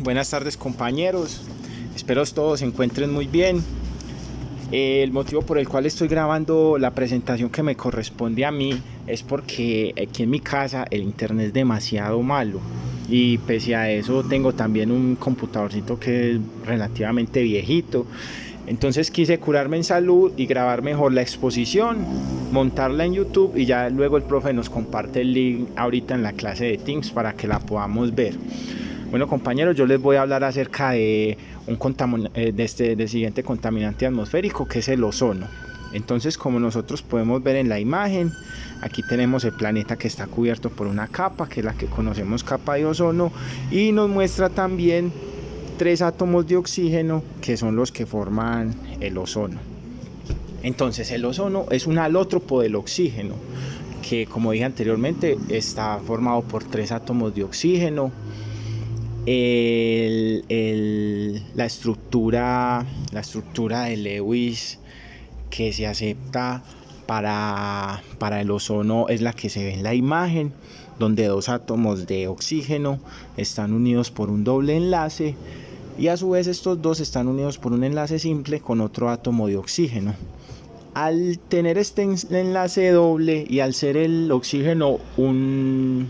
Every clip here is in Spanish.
Buenas tardes, compañeros, espero todos se encuentren muy bien. El motivo por el cual estoy grabando la presentación que me corresponde a mí es porque aquí en mi casa el internet es demasiado malo y pese a eso tengo también un computadorcito que es relativamente viejito. Entonces quise curarme en salud y grabar mejor la exposición, montarla en YouTube y ya luego el profe nos comparte el link ahorita en la clase de Teams para que la podamos ver. Bueno, compañeros, yo les voy a hablar acerca de del siguiente contaminante atmosférico, que es el ozono. Entonces, como nosotros podemos ver en la imagen, aquí tenemos el planeta que está cubierto por una capa, que es la que conocemos capa de ozono, y nos muestra también 3 átomos de oxígeno, que son los que forman el ozono. Entonces, el ozono es un alótropo del oxígeno, que como dije anteriormente, está formado por 3 átomos de oxígeno. La estructura de Lewis que se acepta para el ozono es la que se ve en la imagen, donde 2 átomos de oxígeno están unidos por un doble enlace y a su vez estos dos están unidos por un enlace simple con otro átomo de oxígeno. Al tener este enlace doble y al ser el oxígeno un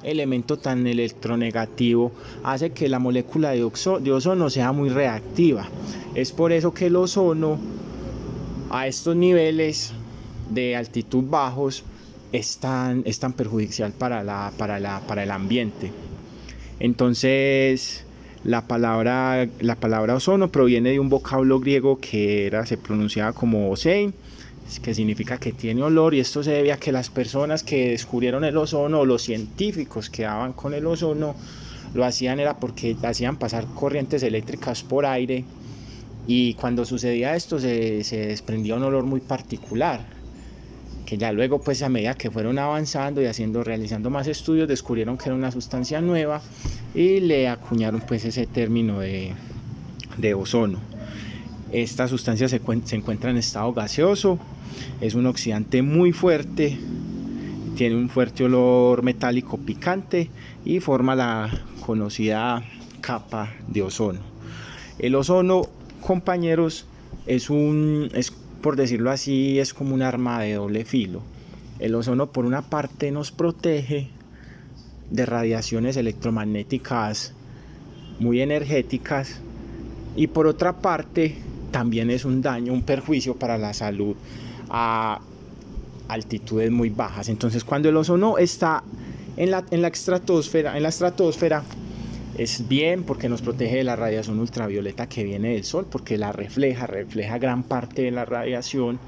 elemento tan electronegativo, hace que la molécula de ozono sea muy reactiva. Es por eso que el ozono a estos niveles de altitud bajos es tan perjudicial para el ambiente. Entonces la palabra ozono proviene de un vocablo griego que se pronunciaba como ozein, que significa que tiene olor, y esto se debe a que las personas que descubrieron el ozono o los científicos que daban con el ozono lo hacían era porque hacían pasar corrientes eléctricas por aire y cuando sucedía esto se desprendía un olor muy particular, que ya luego pues a medida que fueron avanzando y realizando más estudios descubrieron que era una sustancia nueva y le acuñaron pues ese término de ozono. Esta sustancia se encuentra en estado gaseoso, es un oxidante muy fuerte, tiene un fuerte olor metálico picante y forma la conocida capa de ozono. El ozono, compañeros, es por decirlo así, es como un arma de doble filo. El ozono por una parte nos protege de radiaciones electromagnéticas muy energéticas y por otra parte también es un perjuicio para la salud a altitudes muy bajas. Entonces cuando el ozono está en la estratosfera es bien porque nos protege de la radiación ultravioleta que viene del sol, porque la refleja gran parte de la radiación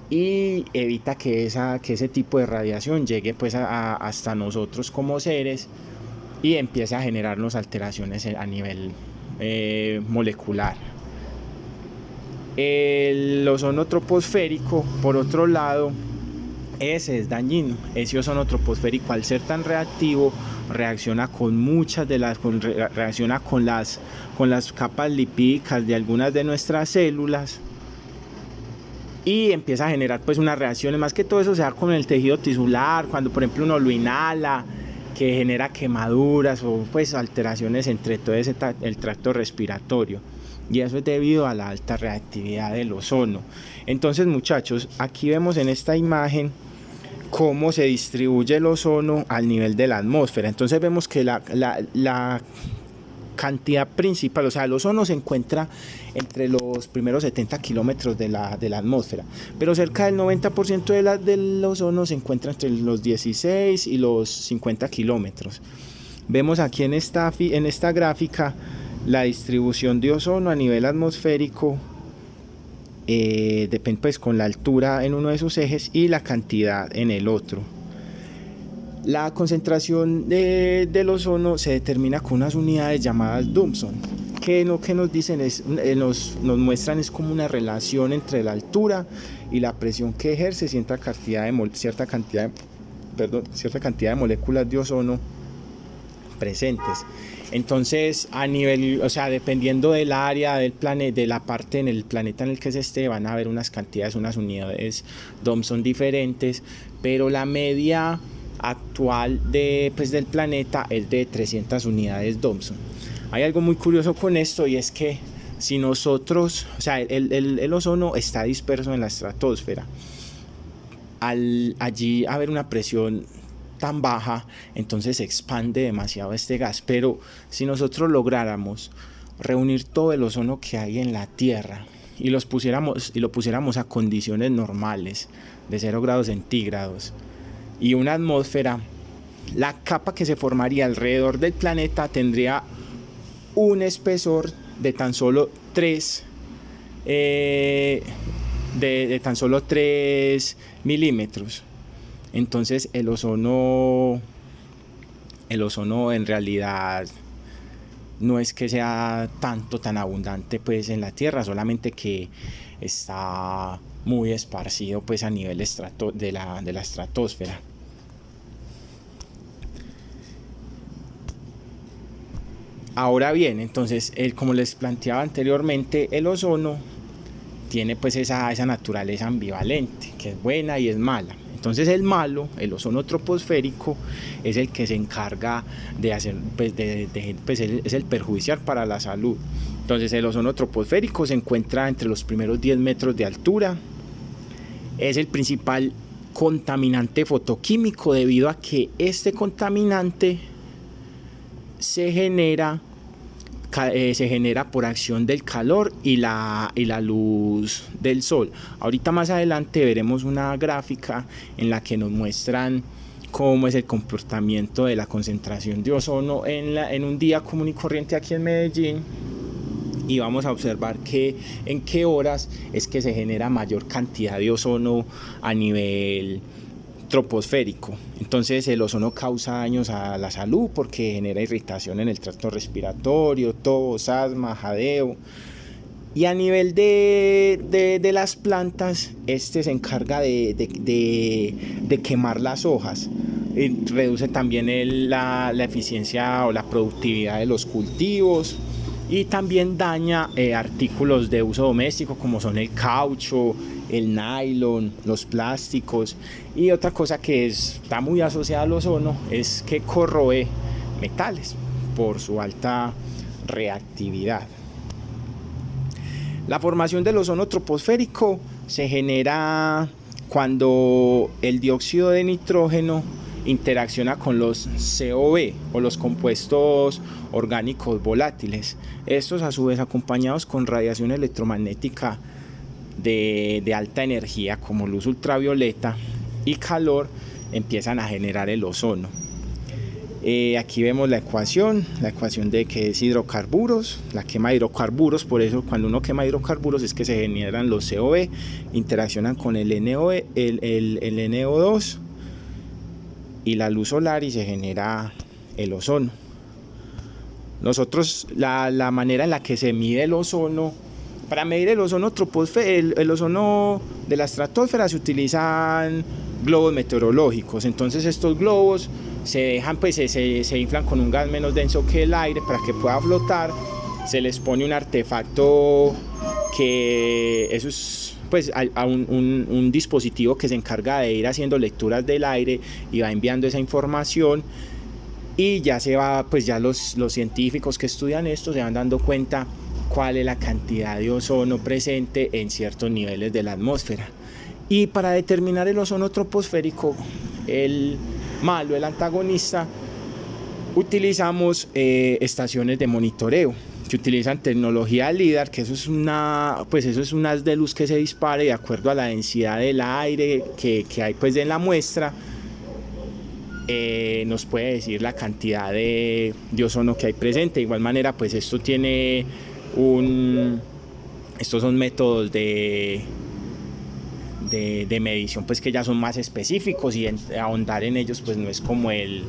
y evita que ese tipo de radiación llegue pues hasta nosotros como seres y empiece a generarnos alteraciones a nivel molecular. El ozono troposférico, por otro lado, ese es dañino. Ese ozono troposférico, al ser tan reactivo, reacciona con las capas lipídicas de algunas de nuestras células y empieza a generar pues unas reacciones. Más que todo eso se da con el tejido tisular, cuando por ejemplo uno lo inhala, que genera quemaduras o pues alteraciones entre todo el tracto respiratorio, y eso es debido a la alta reactividad del ozono. Entonces, muchachos, aquí vemos en esta imagen cómo se distribuye el ozono al nivel de la atmósfera. Entonces vemos que la cantidad principal, o sea, el ozono se encuentra entre los primeros 70 kilómetros de la atmósfera, pero cerca del 90% del ozono se encuentra entre los 16 y los 50 kilómetros. Vemos aquí en esta gráfica la distribución de ozono a nivel atmosférico, depende pues con la altura en uno de sus ejes y la cantidad en el otro. La concentración del ozono se determina con unas unidades llamadas Thomson, que lo que nos dicen nos muestran es como una relación entre la altura y la presión que ejerce cierta cantidad de moléculas de ozono presentes. Entonces, a nivel, o sea, dependiendo del área del planeta, de la parte en el planeta en el que se esté, van a haber unas unidades Thomson diferentes, pero la media actual del planeta es de 300 unidades Dobson. Hay algo muy curioso con esto, y es que si nosotros, o sea, el ozono está disperso en la estratosfera. Al allí haber una presión tan baja, entonces se expande demasiado este gas. Pero si nosotros lográramos reunir todo el ozono que hay en la Tierra y lo pusiéramos a condiciones normales de 0 grados centígrados y una atmósfera, la capa que se formaría alrededor del planeta tendría un espesor de tan solo 3 milímetros. Entonces el ozono en realidad no es que sea tan abundante pues en la Tierra, solamente que está muy esparcido pues a nivel de la estratosfera. Ahora bien, entonces, como les planteaba anteriormente, el ozono tiene pues esa naturaleza ambivalente, que es buena y es mala. Entonces el malo, el ozono troposférico, es el que se encarga de hacer, es el perjudicial para la salud. Entonces el ozono troposférico se encuentra entre los primeros 10 metros de altura. Es el principal contaminante fotoquímico, debido a que este contaminante se genera por acción del calor y la luz del sol. Ahorita más adelante veremos una gráfica en la que nos muestran cómo es el comportamiento de la concentración de ozono en un día común y corriente aquí en Medellín, y vamos a observar en qué horas es que se genera mayor cantidad de ozono a nivel troposférico. Entonces el ozono causa daños a la salud porque genera irritación en el tracto respiratorio, tos, asma, jadeo. Y a nivel de las plantas, se encarga de quemar las hojas. Y reduce también la eficiencia o la productividad de los cultivos, y también daña artículos de uso doméstico como son el caucho, el nylon, los plásticos. Y otra cosa que está muy asociada al ozono es que corroe metales por su alta reactividad. La formación del ozono troposférico se genera cuando el dióxido de nitrógeno interacciona con los COV o los compuestos orgánicos volátiles. Estos, a su vez, acompañados con radiación electromagnética de alta energía como luz ultravioleta y calor, empiezan a generar el ozono. Aquí vemos la ecuación de que es hidrocarburos, la quema de hidrocarburos. Por eso cuando uno quema hidrocarburos es que se generan los COV, interaccionan con el NO2 y la luz solar, y se genera el ozono. Nosotros, la manera en la que se mide el ozono, para medir el ozono el ozono de la estratosfera, se utilizan globos meteorológicos. Entonces estos globos se dejan, se inflan con un gas menos denso que el aire para que pueda flotar. Se les pone un artefacto que eso es a un dispositivo que se encarga de ir haciendo lecturas del aire y va enviando esa información, y ya los científicos que estudian esto se van dando cuenta cuál es la cantidad de ozono presente en ciertos niveles de la atmósfera. Y para determinar el ozono troposférico, el malo, el antagonista, utilizamos estaciones de monitoreo que utilizan tecnología LIDAR, que eso es un haz de luz que se dispare de acuerdo a la densidad del aire que hay en la muestra. Nos puede decir la cantidad de ozono que hay presente. De igual manera, estos son métodos de medición que ya son más específicos, y ahondar en ellos no es como el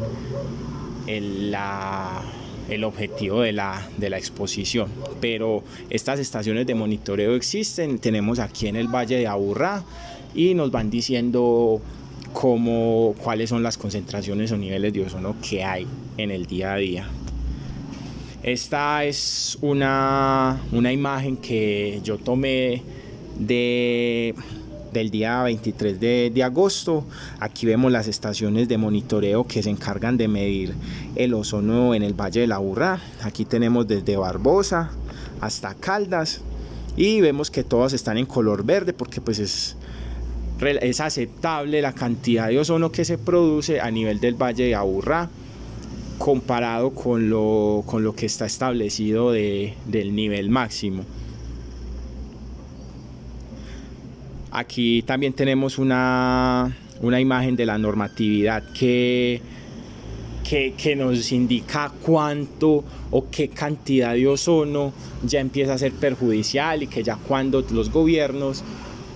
objetivo de la exposición. Pero estas estaciones de monitoreo existen, tenemos aquí en el Valle de Aburrá, y nos van diciendo cuáles son las concentraciones o niveles de ozono que hay en el día a día. Esta es una imagen que yo tomé de del día 23 de agosto. Aquí vemos las estaciones de monitoreo que se encargan de medir el ozono en el Valle del Aburrá. Aquí tenemos desde Barbosa hasta Caldas y vemos que todas están en color verde porque pues es aceptable la cantidad de ozono que se produce a nivel del Valle de Aburrá comparado con lo que está establecido del nivel máximo. Aquí también tenemos una imagen de la normatividad que nos indica cuánto o qué cantidad de ozono ya empieza a ser perjudicial y que ya cuando los gobiernos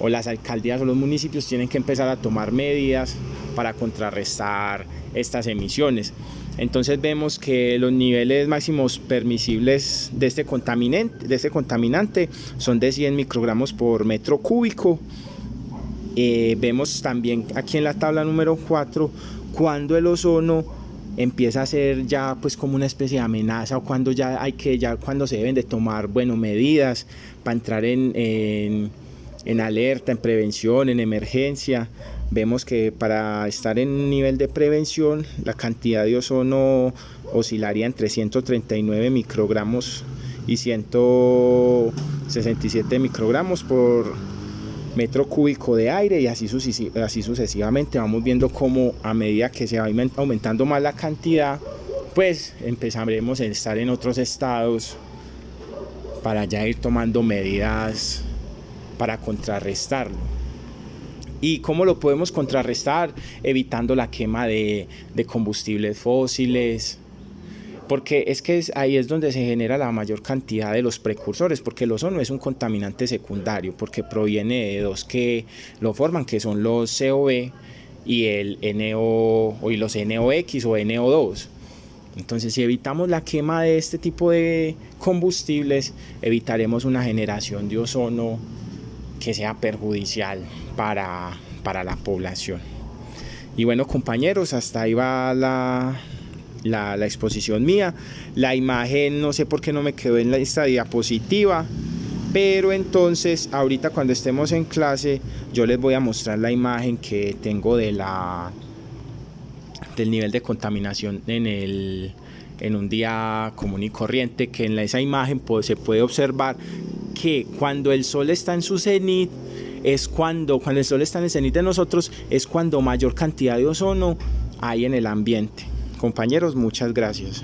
o las alcaldías o los municipios tienen que empezar a tomar medidas para contrarrestar estas emisiones. Entonces vemos que los niveles máximos permisibles de este contaminante son de 100 microgramos por metro cúbico. Vemos también aquí en la tabla número 4 cuando el ozono empieza a ser ya pues como una especie de amenaza o cuando cuando se deben de tomar medidas para entrar en alerta, en prevención, en emergencia. Vemos que para estar en un nivel de prevención la cantidad de ozono oscilaría entre 139 microgramos y 167 microgramos por metro cúbico de aire, y así sucesivamente. Vamos viendo cómo a medida que se va aumentando más la cantidad, pues empezaremos a estar en otros estados para ya ir tomando medidas para contrarrestarlo. ¿Y cómo lo podemos contrarrestar? Evitando la quema de combustibles fósiles, porque es que ahí es donde se genera la mayor cantidad de los precursores, porque el ozono es un contaminante secundario, porque proviene de dos que lo forman, que son los COB y los NOx o NO2. Entonces, si evitamos la quema de este tipo de combustibles, evitaremos una generación de ozono que sea perjudicial para la población. Y bueno, compañeros, hasta ahí va la exposición mía. La imagen no sé por qué no me quedó en esta diapositiva, pero entonces ahorita cuando estemos en clase yo les voy a mostrar la imagen que tengo del nivel de contaminación en un día común y corriente, que en esa imagen se puede observar que cuando el sol está en su cenit cuando el sol está en el cenit de nosotros es cuando mayor cantidad de ozono hay en el ambiente. Compañeros, muchas gracias.